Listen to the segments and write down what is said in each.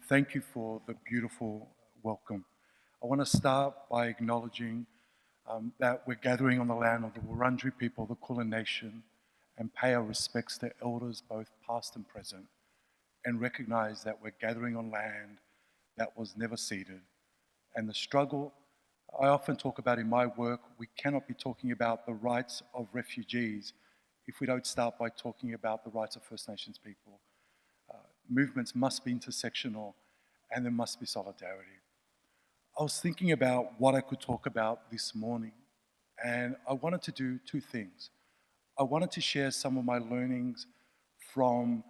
Thank you for the beautiful welcome. I want to start by acknowledging that we're gathering on the land of the Wurundjeri people, the Kulin Nation, and pay our respects to elders both past and present, and recognize that we're gathering on land that was never ceded. And the struggle I often talk about in my work, we cannot be talking about the rights of refugees if we don't start by talking about the rights of First Nations people. Movements must be intersectional and there must be solidarity. I was thinking about what I could talk about this morning, and I wanted to do two things. I wanted to share some of my learnings from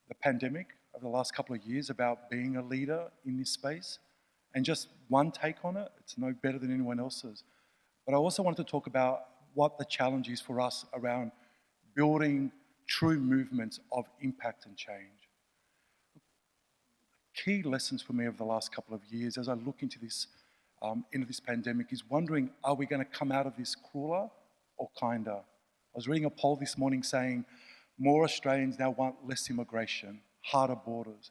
the pandemic over the last couple of years about being a leader in this space, and just one take on it. It's no better than anyone else's. But I also wanted to talk about what the challenge is for us around building true movements of impact and change. Key lessons for me over the last couple of years as I look into this pandemic is wondering, are we going to come out of this crueler or kinder? I was reading a poll this morning saying more Australians now want less immigration, harder borders.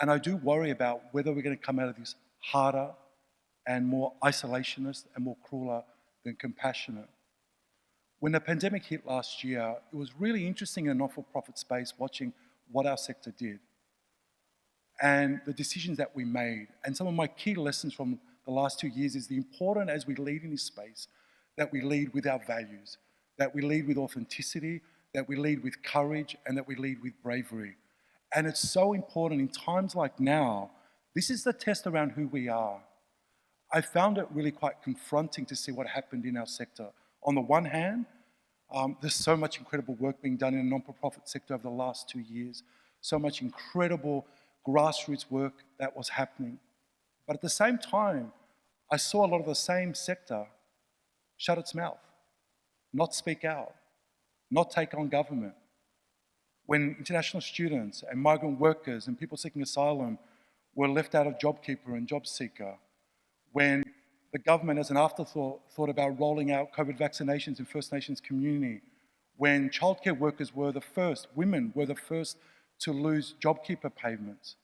And I do worry about whether we're going to come out of this harder and more isolationist and more crueler than compassionate. When the pandemic hit last year, it was really interesting in a not-for-profit space watching what our sector did and the decisions that we made. And some of my key lessons from the last 2 years is the important, as we lead in this space, that we lead with our values, that we lead with authenticity, that we lead with courage, and that we lead with bravery. And it's so important in times like now. This is the test around who we are. I found it really quite confronting to see what happened in our sector. On the one hand, there's so much incredible work being done in the non-for-profit sector over the last 2 years, so much incredible grassroots work that was happening. But at the same time, I saw a lot of the same sector shut its mouth, not speak out, not take on government. When international students and migrant workers and people seeking asylum were left out of JobKeeper and JobSeeker, when the government as an afterthought thought about rolling out COVID vaccinations in First Nations community, when childcare workers were the first, women were the first to lose JobKeeper payments,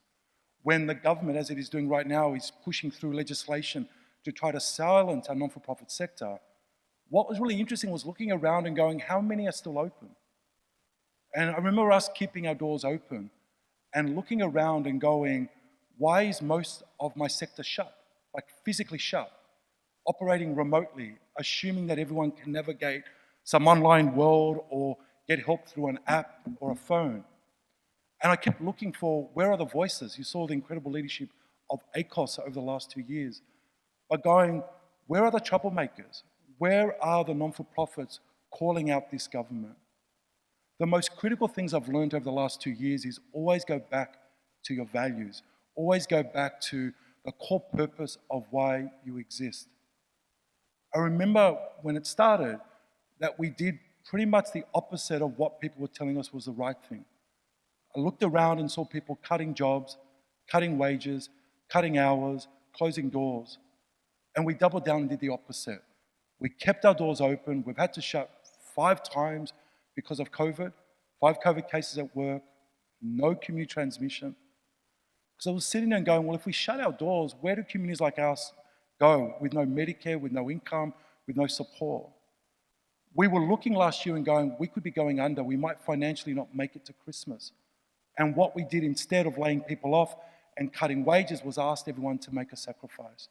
when the government, as it is doing right now, is pushing through legislation to try to silence our non-for-profit sector, what was really interesting was looking around and going, how many are still open? And I remember us keeping our doors open and looking around and going, why is most of my sector shut, like physically shut, operating remotely, assuming that everyone can navigate some online world or get help through an app or a phone? And I kept looking for, where are the voices? You saw the incredible leadership of ACOS over the last 2 years. But going, where are the troublemakers? Where are the non-for-profits calling out this government? The most critical things I've learned over the last 2 years is always go back to your values. Always go back to the core purpose of why you exist. I remember when it started that we did pretty much the opposite of what people were telling us was the right thing. I looked around and saw people cutting jobs, cutting wages, cutting hours, closing doors. And we doubled down and did the opposite. We kept our doors open. We've had to shut 5 times because of COVID, 5 COVID cases at work, no community transmission. Because I was sitting there and going, well, if we shut our doors, where do communities like us go with no Medicare, with no income, with no support? We were looking last year and going, we could be going under. We might financially not make it to Christmas. And what we did instead of laying people off and cutting wages was asked everyone to make a sacrifice.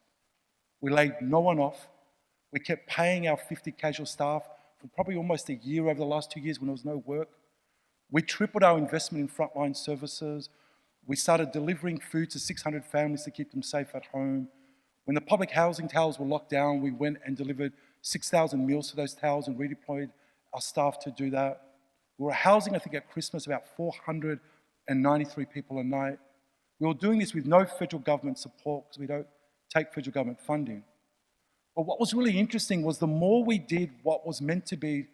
We laid no one off. We kept paying our 50 casual staff for probably almost a year over the last 2 years when there was no work. We tripled our investment in frontline services. We started delivering food to 600 families to keep them safe at home. When the public housing towers were locked down, we went and delivered 6,000 meals to those towers and redeployed our staff to do that. We were housing, I think, at Christmas about 493 people a night. We were doing this with no federal government support because we don't take federal government funding. But what was really interesting was the more we did what was meant to be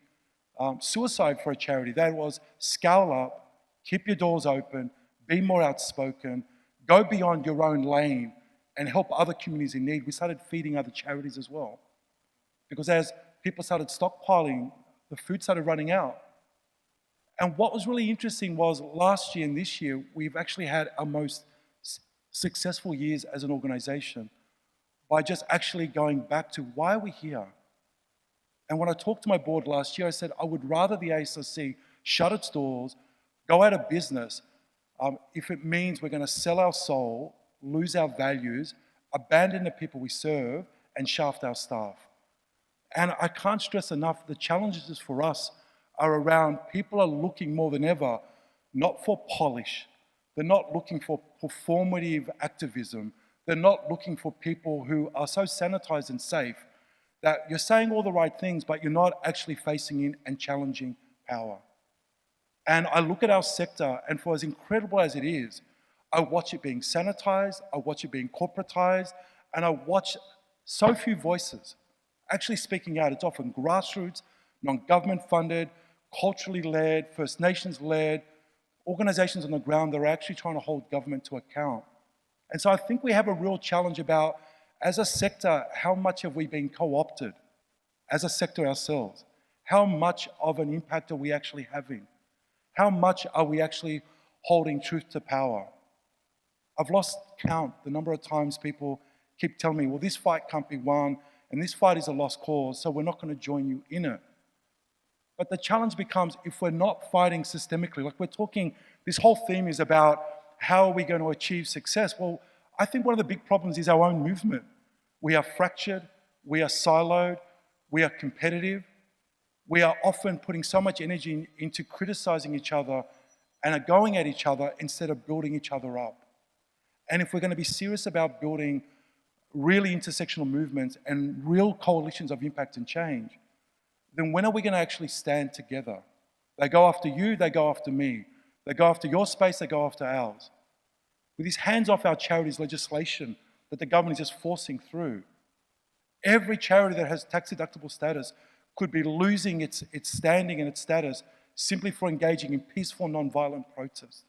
suicide for a charity, that was scale up, keep your doors open, be more outspoken, go beyond your own lane and help other communities in need. We started feeding other charities as well. Because as people started stockpiling, the food started running out. And what was really interesting was last year and this year, we've actually had our most successful years as an organization by just actually going back to why are we here? And when I talked to my board last year, I said, I would rather the ASRC shut its doors, go out of business, if it means we're going to sell our soul, lose our values, abandon the people we serve, and shaft our staff. And I can't stress enough, the challenges for us are around people are looking more than ever, not for polish. They're not looking for performative activism. They're not looking for people who are so sanitized and safe that you're saying all the right things, but you're not actually facing in and challenging power. And I look at our sector, and for as incredible as it is, I watch it being sanitized, I watch it being corporatized, and I watch so few voices actually speaking out. It's often grassroots, non-government funded, culturally led, First Nations led, organizations on the ground that are actually trying to hold government to account. And so I think we have a real challenge about, as a sector, how much have we been co-opted as a sector ourselves? How much of an impact are we actually having? How much are we actually holding truth to power? I've lost count the number of times people keep telling me, well, this fight can't be won, and this fight is a lost cause, so we're not going to join you in it. But the challenge becomes, if we're not fighting systemically, like we're talking, this whole theme is about how are we going to achieve success? Well, I think one of the big problems is our own movement. We are fractured, we are siloed, we are competitive, we are often putting so much energy into criticizing each other and are going at each other instead of building each other up. And if we're going to be serious about building really intersectional movements and real coalitions of impact and change, then when are we going to actually stand together? They go after you, they go after me. They go after your space, they go after ours. With this hands off our charities legislation that the government is just forcing through, every charity that has tax deductible status could be losing its standing and its status simply for engaging in peaceful, non-violent protest.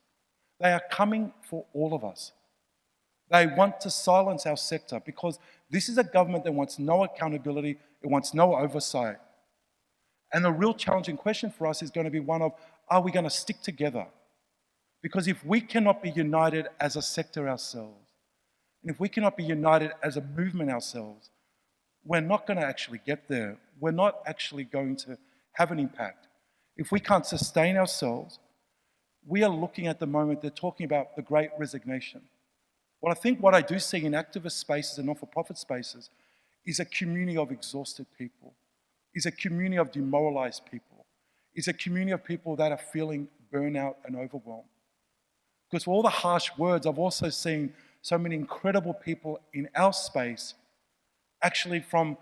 They are coming for all of us. They want to silence our sector because this is a government that wants no accountability, it wants no oversight. And the real challenging question for us is going to be one of, are we going to stick together? Because if we cannot be united as a sector ourselves, and if we cannot be united as a movement ourselves, we're not going to actually get there. We're not actually going to have an impact. If we can't sustain ourselves, we are looking at the moment, they're talking about the great resignation. Well, I think what I do see in activist spaces and not-for-profit spaces is a community of exhausted people, is a community of demoralized people, is a community of people that are feeling burnout and overwhelmed. Because for all the harsh words, I've also seen so many incredible people in our space actually from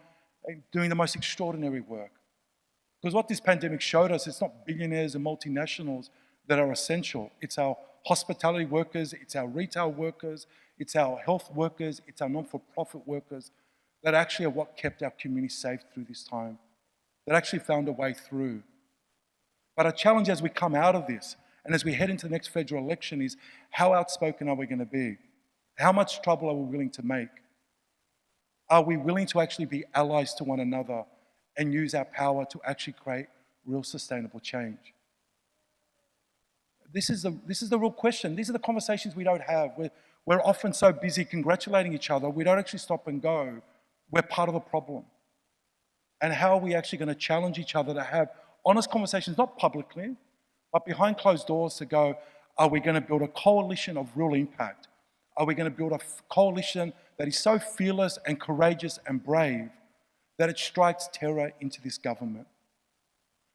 doing the most extraordinary work. Because what this pandemic showed us, it's not billionaires and multinationals that are essential. It's our hospitality workers, it's our retail workers, it's our health workers, it's our non-for-profit workers that actually are what kept our community safe through this time, that actually found a way through. But our challenge as we come out of this and as we head into the next federal election is, how outspoken are we going to be? How much trouble are we willing to make? Are we willing to actually be allies to one another and use our power to actually create real sustainable change? This is the real question. These are the conversations we don't have. We're often so busy congratulating each other, we don't actually stop and go, we're part of the problem. And how are we actually going to challenge each other to have honest conversations, not publicly, but behind closed doors, to go, are we going to build a coalition of real impact? Are we going to build a coalition that is so fearless and courageous and brave that it strikes terror into this government?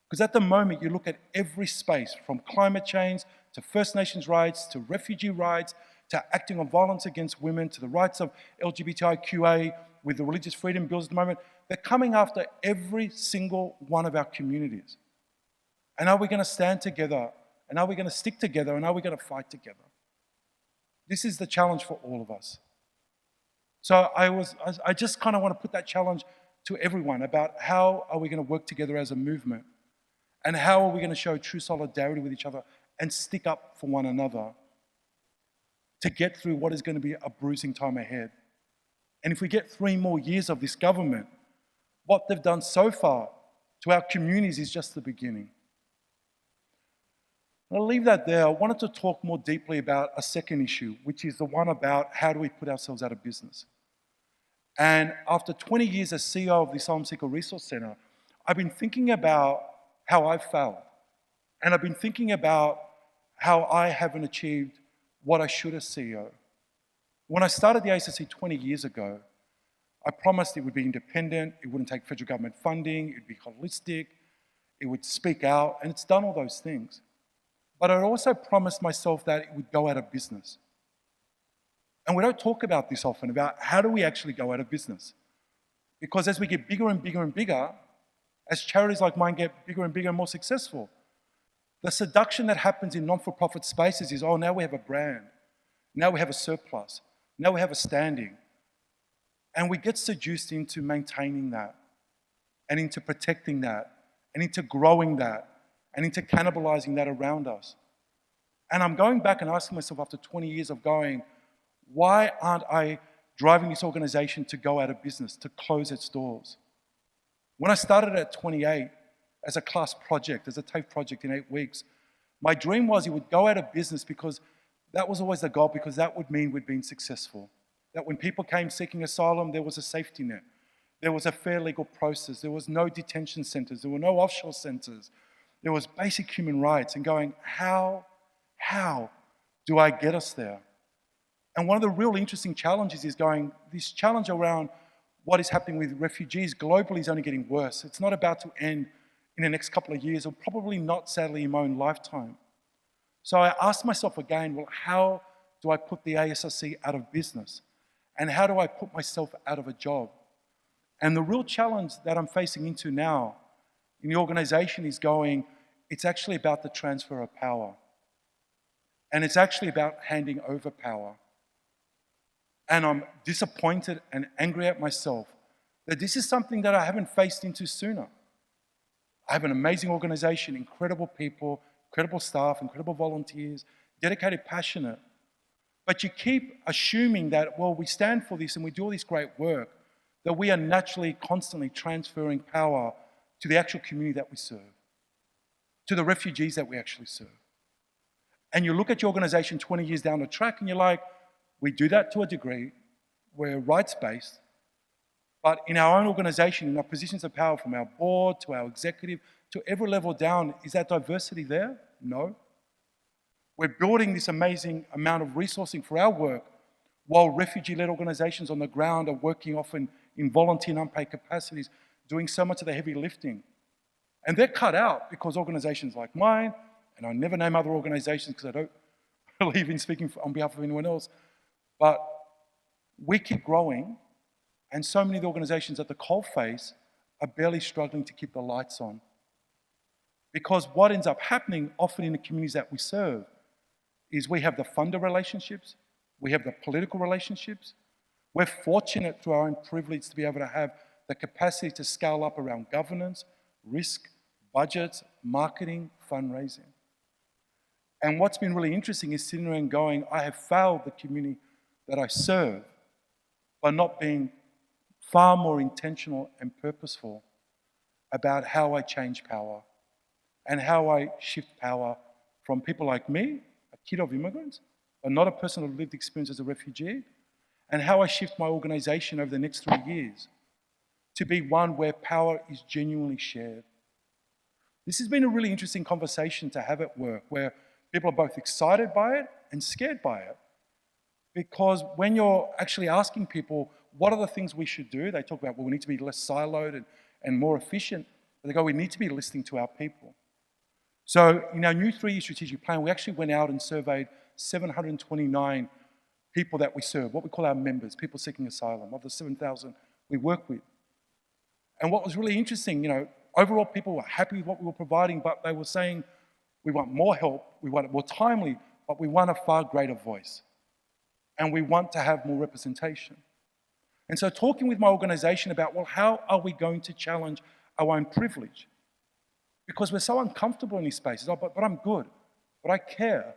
Because at the moment, you look at every space, from climate change to First Nations rights, to refugee rights, to acting on violence against women, to the rights of LGBTIQA with the religious freedom bills at the moment, they're coming after every single one of our communities. And are we going to stand together? And are we going to stick together? And are we going to fight together? This is the challenge for all of us. So I just kind of want to put that challenge to everyone about how are we going to work together as a movement, and how are we going to show true solidarity with each other and stick up for one another to get through what is going to be a bruising time ahead. And if we get 3 more years of this government, what they've done so far to our communities is just the beginning. I'll leave that there. I wanted to talk more deeply about a second issue, which is the one about how do we put ourselves out of business. And after 20 years as CEO of the Asylum Seeker Resource Centre, I've been thinking about how I've failed. And I've been thinking about how I haven't achieved what I should as CEO. When I started the ASRC 20 years ago, I promised it would be independent, it wouldn't take federal government funding, it would be holistic, it would speak out, and it's done all those things. But I also promised myself that it would go out of business. And we don't talk about this often, about how do we actually go out of business? Because as we get bigger and bigger and bigger, as charities like mine get bigger and bigger and more successful, the seduction that happens in non-for-profit spaces is, oh, now we have a brand, now we have a surplus, now we have a standing. And we get seduced into maintaining that, and into protecting that, and into growing that, and into cannibalizing that around us. And I'm going back and asking myself after 20 years of going, why aren't I driving this organization to go out of business, to close its doors? When I started at 28 as a class project, as a TAFE project in 8 weeks, my dream was it would go out of business because that was always the goal, because that would mean we'd been successful. That when people came seeking asylum, there was a safety net. There was a fair legal process. There was no detention centers. There were no offshore centers. There was basic human rights, and going, how do I get us there? And one of the real interesting challenges is going, this challenge around what is happening with refugees globally is only getting worse. It's not about to end in the next couple of years, or probably not, sadly, in my own lifetime. So I asked myself again, well, how do I put the ASRC out of business? And how do I put myself out of a job? And the real challenge that I'm facing into now in the organization is going, it's actually about the transfer of power. And it's actually about handing over power. And I'm disappointed and angry at myself that this is something that I haven't faced into sooner. I have an amazing organization, incredible people, incredible staff, incredible volunteers, dedicated, passionate. But you keep assuming that, well, we stand for this and we do all this great work, that we are naturally, constantly transferring power to the actual community that we serve, to the refugees that we actually serve. And you look at your organization 20 years down the track and you're like, we do that to a degree, we're rights-based, but in our own organization, in our positions of power, from our board to our executive, to every level down, is that diversity there? No. We're building this amazing amount of resourcing for our work, while refugee-led organizations on the ground are working often in volunteer and unpaid capacities, doing so much of the heavy lifting. And they're cut out because organizations like mine, and I never name other organizations because I don't believe in speaking on behalf of anyone else, but we keep growing, and so many of the organizations at the coalface are barely struggling to keep the lights on. Because what ends up happening often in the communities that we serve is we have the funder relationships, we have the political relationships. We're fortunate through our own privilege to be able to have the capacity to scale up around governance, risk, budgets, marketing, fundraising. And what's been really interesting is sitting around going, I have failed the community that I serve by not being far more intentional and purposeful about how I change power and how I shift power from people like me, a kid of immigrants, but not a person who lived experience as a refugee, and how I shift my organization over the next 3 years to be one where power is genuinely shared. This has been a really interesting conversation to have at work, where people are both excited by it and scared by it. Because when you're actually asking people, what are the things we should do? They talk about, well, we need to be less siloed and more efficient. But they go, we need to be listening to our people. So in our new 3-year strategic plan, we actually went out and surveyed 729 people that we serve, what we call our members, people seeking asylum, of the 7,000 we work with. And what was really interesting, overall people were happy with what we were providing, but they were saying, we want more help, we want it more timely, but we want a far greater voice. And we want to have more representation. And so talking with my organization about, well, how are we going to challenge our own privilege? Because we're so uncomfortable in these spaces. Oh, but I'm good, but I care.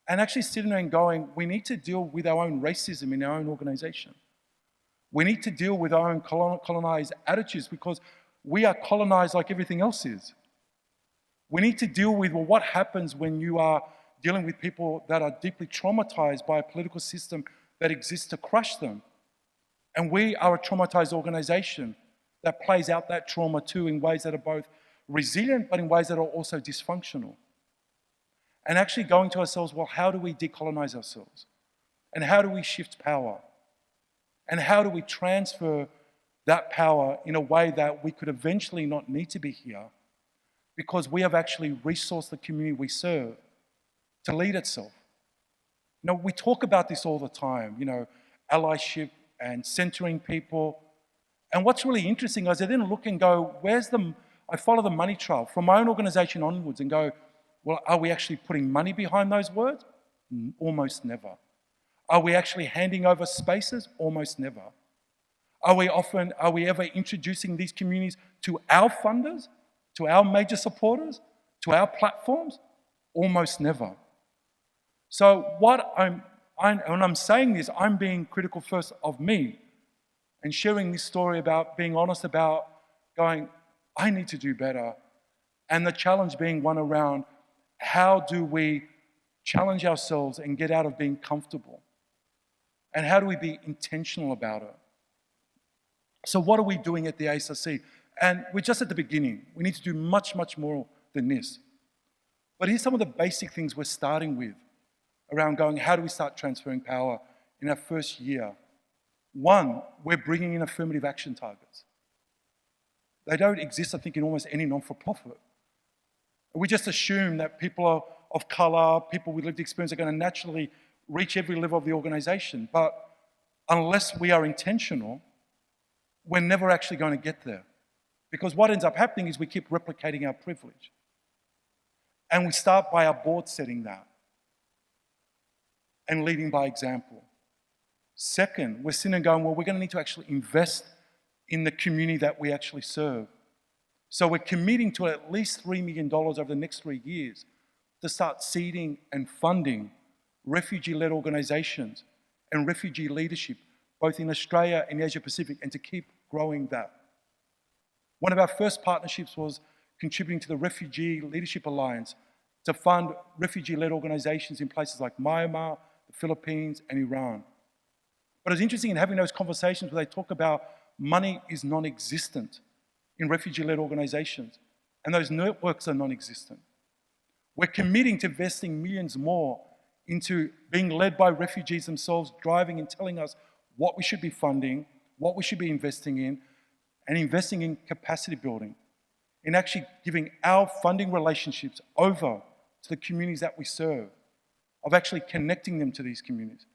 And actually sitting there and going, we need to deal with our own racism in our own organization. We need to deal with our own colonized attitudes, because we are colonized like everything else is. We need to deal with, well, what happens when you are dealing with people that are deeply traumatized by a political system that exists to crush them. And we are a traumatized organization that plays out that trauma too in ways that are both resilient, but in ways that are also dysfunctional. And actually going to ourselves, well, how do we decolonize ourselves? And how do we shift power? And how do we transfer that power in a way that we could eventually not need to be here because we have actually resourced the community we serve to lead itself? You know, we talk about this all the time, you know, allyship and centering people. And what's really interesting is I then look and go, I follow the money trail from my own organization onwards and go, well, are we actually putting money behind those words? Almost never. Are we actually handing over spaces? Almost never. Are we ever introducing these communities to our funders, to our major supporters, to our platforms? Almost never. So when I'm saying this, I'm being critical first of me and sharing this story about being honest about going, I need to do better. And the challenge being one around how do we challenge ourselves and get out of being comfortable? And how do we be intentional about it? So what are we doing at the ASRC? And we're just at the beginning. We need to do much, much more than this. But here's some of the basic things we're starting with around going, how do we start transferring power in our first year? One, we're bringing in affirmative action targets. They don't exist, I think, in almost any non-for-profit. We just assume that people of color, people with lived experience are going to naturally reach every level of the organization. But unless we are intentional, we're never actually going to get there. Because what ends up happening is we keep replicating our privilege. And we start by our board setting that and leading by example. Second, we're sitting and going, well, we're going to need to actually invest in the community that we actually serve. So we're committing to at least $3 million over the next 3 years to start seeding and funding refugee-led organizations and refugee leadership, both in Australia and Asia Pacific, and to keep growing that. One of our first partnerships was contributing to the Refugee Leadership Alliance to fund refugee-led organizations in places like Myanmar, the Philippines, and Iran. But it's interesting in having those conversations where they talk about money is non-existent in refugee-led organizations, and those networks are non-existent. We're committing to investing millions more into being led by refugees themselves, driving and telling us what we should be funding, what we should be investing in, and investing in capacity building, in actually giving our funding relationships over to the communities that we serve, of actually connecting them to these communities,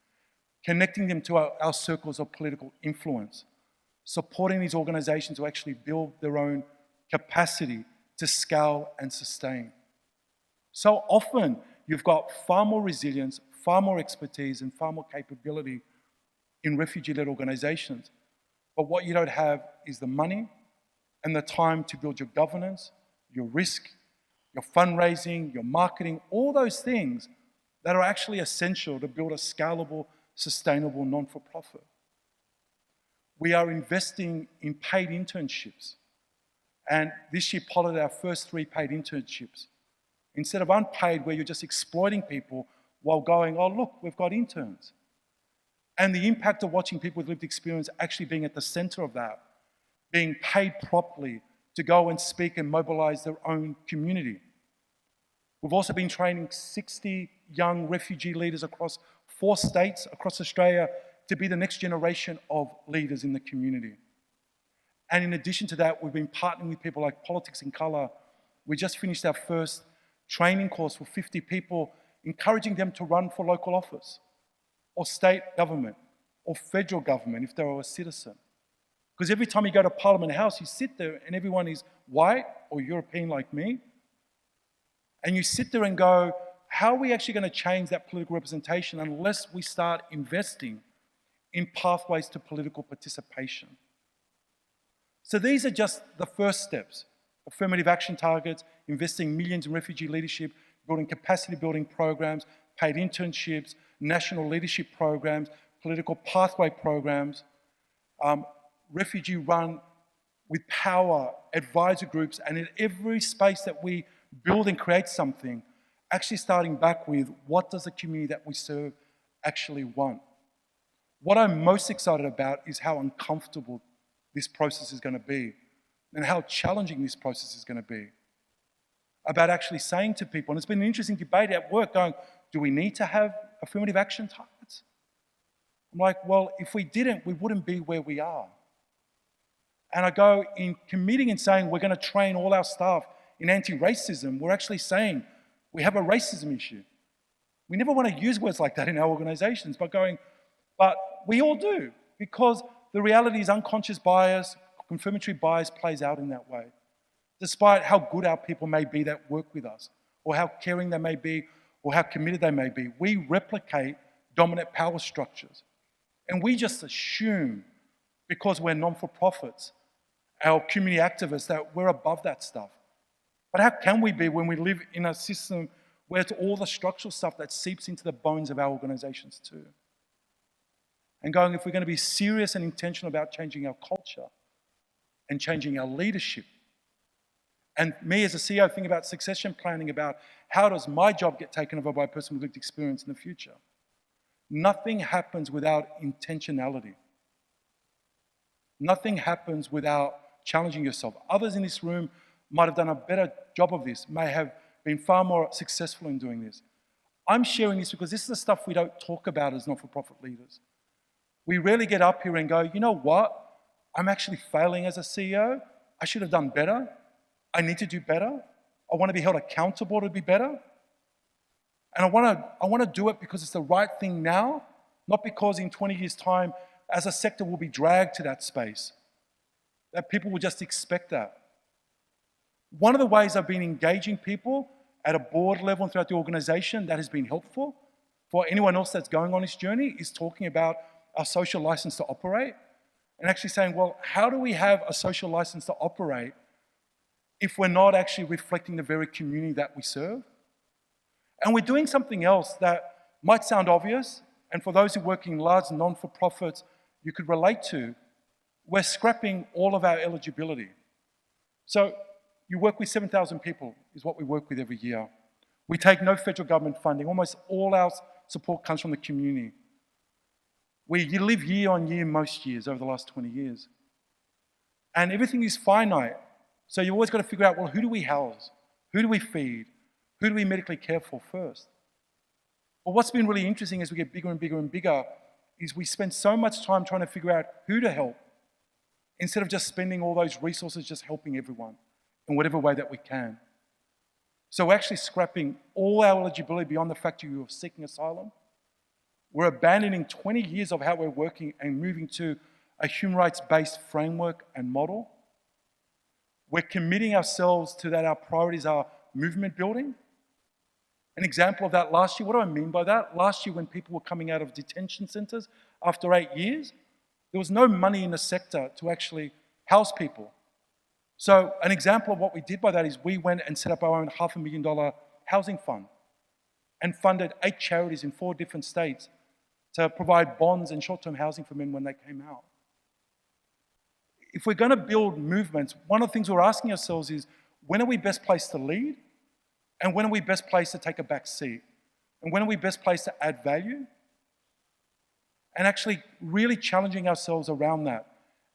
connecting them to our circles of political influence, supporting these organizations to actually build their own capacity to scale and sustain. So often, you've got far more resilience, far more expertise, and far more capability in refugee-led organizations. But what you don't have is the money and the time to build your governance, your risk, your fundraising, your marketing, all those things that are actually essential to build a scalable, sustainable non-for-profit. We are investing in paid internships. And this year piloted our first 3 paid internships. Instead of unpaid, where you're just exploiting people while going, oh, look, we've got interns. And the impact of watching people with lived experience actually being at the center of that, being paid properly to go and speak and mobilize their own community. We've also been training 60 young refugee leaders across 4 states across Australia to be the next generation of leaders in the community. And in addition to that, we've been partnering with people like Politics in Colour. We just finished our first training course for 50 people, encouraging them to run for local office, or state government, or federal government if they're a citizen. Because every time you go to Parliament House, you sit there and everyone is white or European like me, and you sit there and go, how are we actually going to change that political representation unless we start investing in pathways to political participation? So these are just the first steps. Affirmative action targets, investing millions in refugee leadership, building capacity building programs, paid internships, national leadership programs, political pathway programs, refugee run with power, advisor groups, and in every space that we build and create something, actually starting back with what does the community that we serve actually want? What I'm most excited about is how uncomfortable this process is going to be and how challenging this process is going to be. About actually saying to people, and it's been an interesting debate at work going, do we need to have affirmative action targets? I'm like, well, if we didn't, we wouldn't be where we are. And I go, in committing and saying we're going to train all our staff in anti-racism, we're actually saying we have a racism issue. We never want to use words like that in our organizations, but we all do, because the reality is unconscious bias, confirmatory bias plays out in that way. Despite how good our people may be that work with us, or how caring they may be, or how committed they may be, we replicate dominant power structures. And we just assume, because we're non-for-profits, our community activists, that we're above that stuff. But how can we be when we live in a system where it's all the structural stuff that seeps into the bones of our organizations too? And going, if we're going to be serious and intentional about changing our culture and changing our leadership, and me as a CEO think about succession planning, about how does my job get taken over by a person with lived experience in the future? Nothing happens without intentionality. Nothing happens without challenging yourself. Others in this room might have done a better job of this, may have been far more successful in doing this. I'm sharing this because this is the stuff we don't talk about as not-for-profit leaders. We rarely get up here and go, you know what? I'm actually failing as a CEO. I should have done better. I need to do better. I want to be held accountable to be better. And I want to do it because it's the right thing now, not because in 20 years' time, as a sector, we'll be dragged to that space, that people will just expect that. One of the ways I've been engaging people at a board level and throughout the organization that has been helpful for anyone else that's going on this journey is talking about our social license to operate and actually saying, well, how do we have a social license to operate if we're not actually reflecting the very community that we serve? And we're doing something else that might sound obvious, and for those who work in large non-for-profits, you could relate to. We're scrapping all of our eligibility. So you work with 7,000 people is what we work with every year. We take no federal government funding. Almost all our support comes from the community. You live year on year most years over the last 20 years. And everything is finite. So you've always got to figure out, well, who do we house? Who do we feed? Who do we medically care for first? But what's been really interesting as we get bigger and bigger and bigger is we spend so much time trying to figure out who to help instead of just spending all those resources just helping everyone in whatever way that we can. So we're actually scrapping all our eligibility beyond the fact you're seeking asylum. We're abandoning 20 years of how we're working and moving to a human rights-based framework and model. We're committing ourselves to that our priorities are movement building. An example of that last year, what do I mean by that? Last year when people were coming out of detention centres after 8 years, there was no money in the sector to actually house people. So an example of what we did by that is we went and set up our own $500,000 housing fund and funded 8 charities in 4 different states to provide bonds and short-term housing for men when they came out. If we're going to build movements, one of the things we're asking ourselves is, when are we best placed to lead? And when are we best placed to take a back seat? And when are we best placed to add value? And actually really challenging ourselves around that.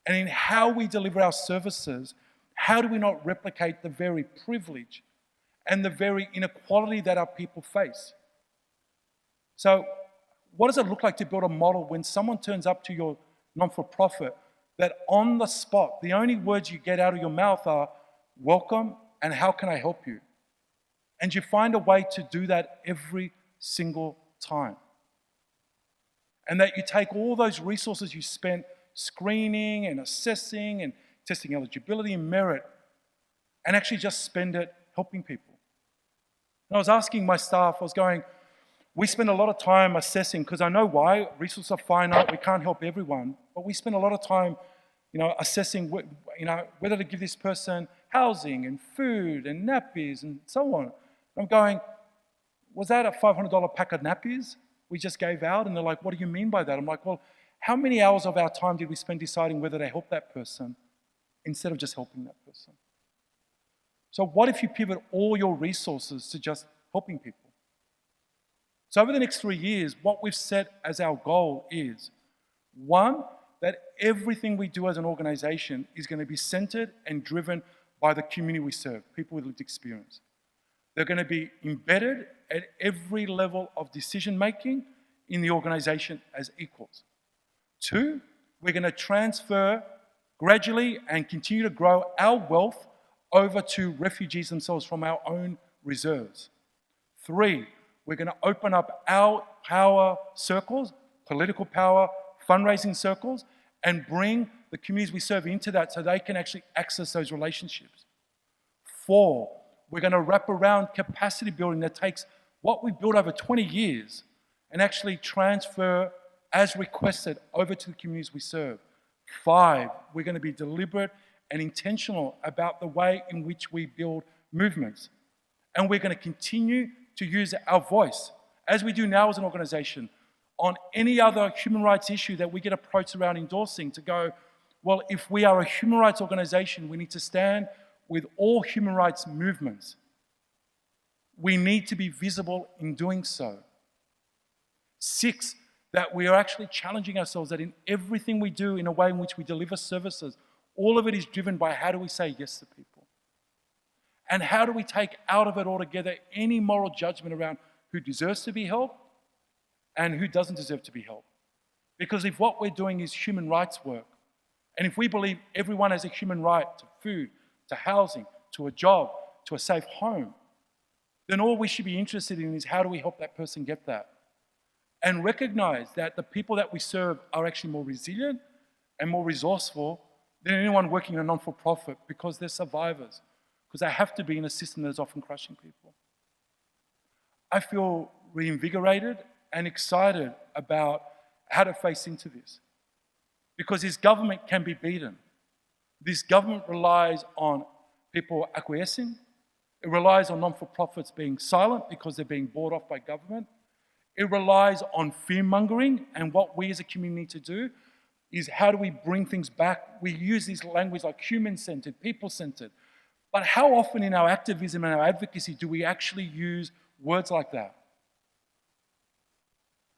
And in how we deliver our services, how do we not replicate the very privilege and the very inequality that our people face? So what does it look like to build a model when someone turns up to your non-for-profit that on the spot, the only words you get out of your mouth are, welcome, and how can I help you? And you find a way to do that every single time. And that you take all those resources you spent screening and assessing and testing eligibility and merit and actually just spend it helping people. And I was asking my staff, I was going, we spend a lot of time assessing, because I know why, resources are finite, we can't help everyone, but we spend a lot of time assessing whether to give this person housing and food and nappies and so on. I'm going, was that a $500 pack of nappies we just gave out? And they're like, what do you mean by that? I'm like, well, how many hours of our time did we spend deciding whether to help that person instead of just helping that person? So what if you pivot all your resources to just helping people? So over the next 3 years, what we've set as our goal is, one, that everything we do as an organization is going to be centered and driven by the community we serve, people with lived experience. They're going to be embedded at every level of decision making in the organization as equals. Two, we're going to transfer gradually and continue to grow our wealth over to refugees themselves from our own reserves. Three, we're going to open up our power circles, political power, fundraising circles, and bring the communities we serve into that so they can actually access those relationships. Four, we're going to wrap around capacity building that takes what we've built over 20 years and actually transfer as requested over to the communities we serve. Five, we're going to be deliberate and intentional about the way in which we build movements. And we're going to continue to use our voice, as we do now as an organization, on any other human rights issue that we get approached around endorsing, to go, well, if we are a human rights organization, we need to stand with all human rights movements. We need to be visible in doing so. Six, that we are actually challenging ourselves that in everything we do, in a way in which we deliver services, all of it is driven by how do we say yes to people? And how do we take out of it altogether any moral judgment around who deserves to be helped and who doesn't deserve to be helped? Because if what we're doing is human rights work, and if we believe everyone has a human right to food, to housing, to a job, to a safe home, then all we should be interested in is how do we help that person get that? And recognize that the people that we serve are actually more resilient and more resourceful than anyone working in a non-for-profit, because they're survivors, because they have to be in a system that's often crushing people. I feel reinvigorated and excited about how to face into this, because this government can be beaten. This government relies on people acquiescing. It relies on non-for-profits being silent because they're being bought off by government. It relies on fear-mongering, and what we as a community need to do is how do we bring things back? We use this language like human-centered, people-centered, but how often in our activism and our advocacy do we actually use words like that?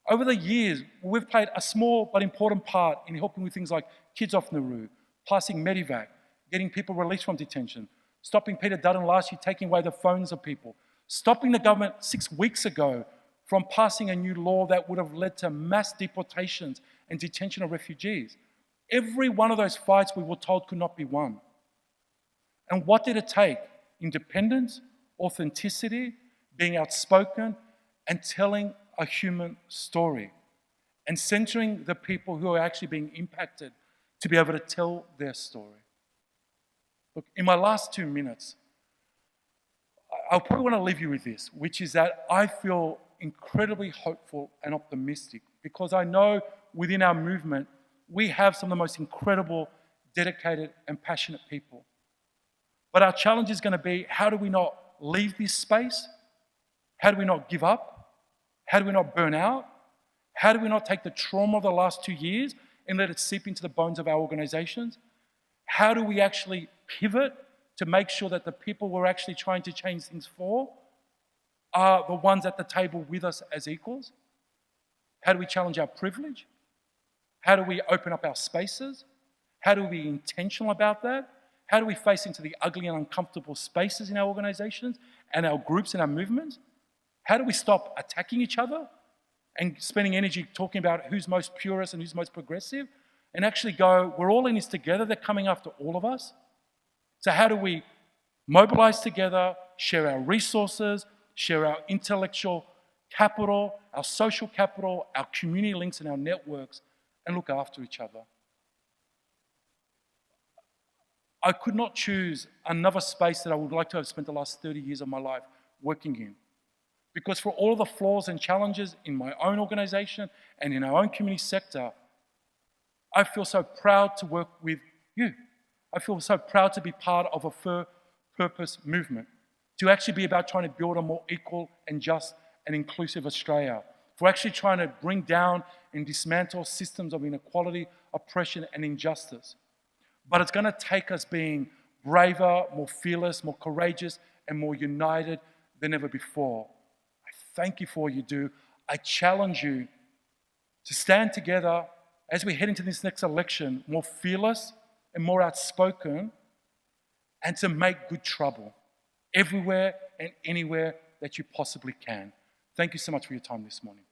Over the years, we've played a small but important part in helping with things like kids off Nauru, passing Medivac, getting people released from detention, stopping Peter Dutton last year taking away the phones of people, stopping the government 6 weeks ago from passing a new law that would have led to mass deportations and detention of refugees. Every one of those fights we were told could not be won. And what did it take? Independence, authenticity, being outspoken, and telling a human story, and centering the people who are actually being impacted to be able to tell their story. Look, in my last 2 minutes, I probably want to leave you with this, which is that I feel incredibly hopeful and optimistic, because I know within our movement, we have some of the most incredible, dedicated and passionate people. But our challenge is going to be, how do we not leave this space? How do we not give up? How do we not burn out? How do we not take the trauma of the last 2 years and let it seep into the bones of our organizations? How do we actually pivot to make sure that the people we're actually trying to change things for are the ones at the table with us as equals? How do we challenge our privilege? How do we open up our spaces? How do we be intentional about that? How do we face into the ugly and uncomfortable spaces in our organizations and our groups and our movements? How do we stop attacking each other and spending energy talking about who's most purist and who's most progressive, and actually go, we're all in this together, they're coming after all of us? So how do we mobilize together, share our resources, share our intellectual capital, our social capital, our community links and our networks, and look after each other? I could not choose another space that I would like to have spent the last 30 years of my life working in. Because for all of the flaws and challenges in my own organization and in our own community sector, I feel so proud to work with you. I feel so proud to be part of a for-purpose movement, to actually be about trying to build a more equal and just and inclusive Australia, for actually trying to bring down and dismantle systems of inequality, oppression, and injustice. But it's going to take us being braver, more fearless, more courageous, and more united than ever before. I thank you for what you do. I challenge you to stand together as we head into this next election, more fearless and more outspoken, and to make good trouble everywhere and anywhere that you possibly can. Thank you so much for your time this morning.